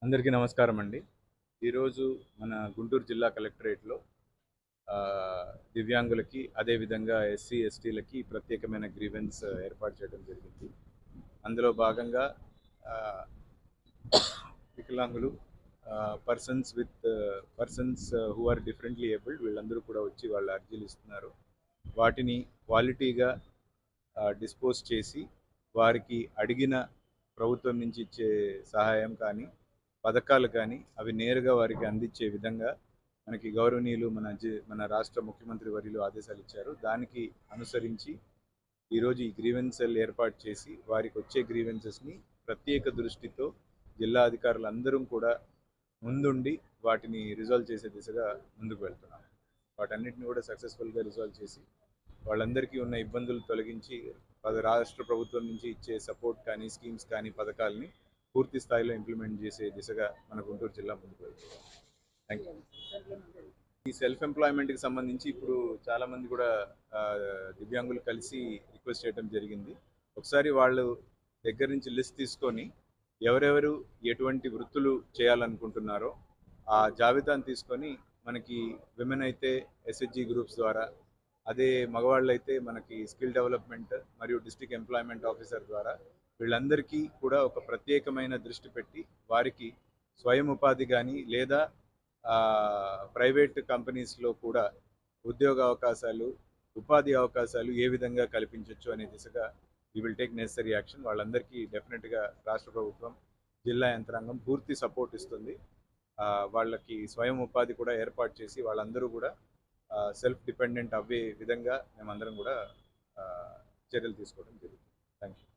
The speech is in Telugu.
అందరికీ నమస్కారం అండి. ఈరోజు మన గుంటూరు జిల్లా కలెక్టరేట్‌లో దివ్యాంగులకి, అదేవిధంగా ఎస్సీ, ఎస్టీలకి ప్రత్యేకమైన గ్రీవెన్స్ ఏర్పాటు చేయడం జరిగింది. అందులో భాగంగా ఆహ్, వికలాంగులు, persons who are differently abled వీళ్ళందరూ కూడా వచ్చి వాళ్ళ అర్జీలు ఇస్తున్నారు. వాటిని క్వాలిటీగా డిస్పోజ్ చేసి వారికి అడిగిన ప్రభుత్వం నుంచి ఇచ్చే సహాయం కానీ, పథకాలు కానీ అవి నేరుగా వారికి అందించే విధంగా మనకి గౌరవనీయులు మన రాష్ట్ర ముఖ్యమంత్రి వర్యులు ఆదేశాలు ఇచ్చారు. దానికి అనుసరించి ఈరోజు ఈ గ్రీవెన్స్ సెల్ ఏర్పాటు చేసి వారికి వచ్చే గ్రీవెన్సెస్ని ప్రత్యేక దృష్టితో జిల్లా అధికారులందరం కూడా ముందుండి వాటిని రిజాల్వ్ చేసే దిశగా ముందుకు వెళ్తున్నాం. వాటన్నిటిని కూడా సక్సెస్ఫుల్గా రిజాల్వ్ చేసి వాళ్ళందరికీ ఉన్న ఇబ్బందులు తొలగించి రాష్ట్ర ప్రభుత్వం నుంచి ఇచ్చే సపోర్ట్ కానీ, స్కీమ్స్ కానీ, పథకాలని పూర్తి స్థాయిలో ఇంప్లిమెంట్ చేసే దిశగా మన గుంటూరు జిల్లా ముందుకు వెళ్తుంది. Thank you. ఈ సెల్ఫ్ ఎంప్లాయ్మెంట్కి సంబంధించి ఇప్పుడు చాలామంది కూడా దివ్యాంగులు కలిసి రిక్వెస్ట్ చేయడం జరిగింది. ఒకసారి వాళ్ళు దగ్గర నుంచి లిస్ట్ తీసుకొని ఎవరెవరు ఎటువంటి వృత్తులు చేయాలనుకుంటున్నారో ఆ జాబితాను తీసుకొని మనకి విమెన్ అయితే ఎస్హెచ్జి గ్రూప్స్ ద్వారా, అదే మగవాళ్ళు అయితే మనకి స్కిల్ డెవలప్మెంట్ మరియు డిస్ట్రిక్ట్ ఎంప్లాయ్మెంట్ ఆఫీసర్ ద్వారా వీళ్ళందరికీ కూడా ఒక ప్రత్యేకమైన దృష్టి పెట్టి వారికి స్వయం ఉపాధి కానీ లేదా ప్రైవేట్ కంపెనీస్లో కూడా ఉద్యోగ అవకాశాలు, ఉపాధి అవకాశాలు ఏ విధంగా కల్పించవచ్చు అనే దిశగా we will take necessary action. వాళ్ళందరికీ డెఫినెట్గా రాష్ట్ర ప్రభుత్వం, జిల్లా యంత్రాంగం పూర్తి సపోర్ట్ ఇస్తుంది. వాళ్ళకి స్వయం ఉపాధి కూడా ఏర్పాటు చేసి వాళ్ళందరూ కూడా సెల్ఫ్ డిపెండెంట్ అవ్వే విధంగా మేమందరం కూడా చర్యలు తీసుకోవడం జరుగుతుంది. Thank you.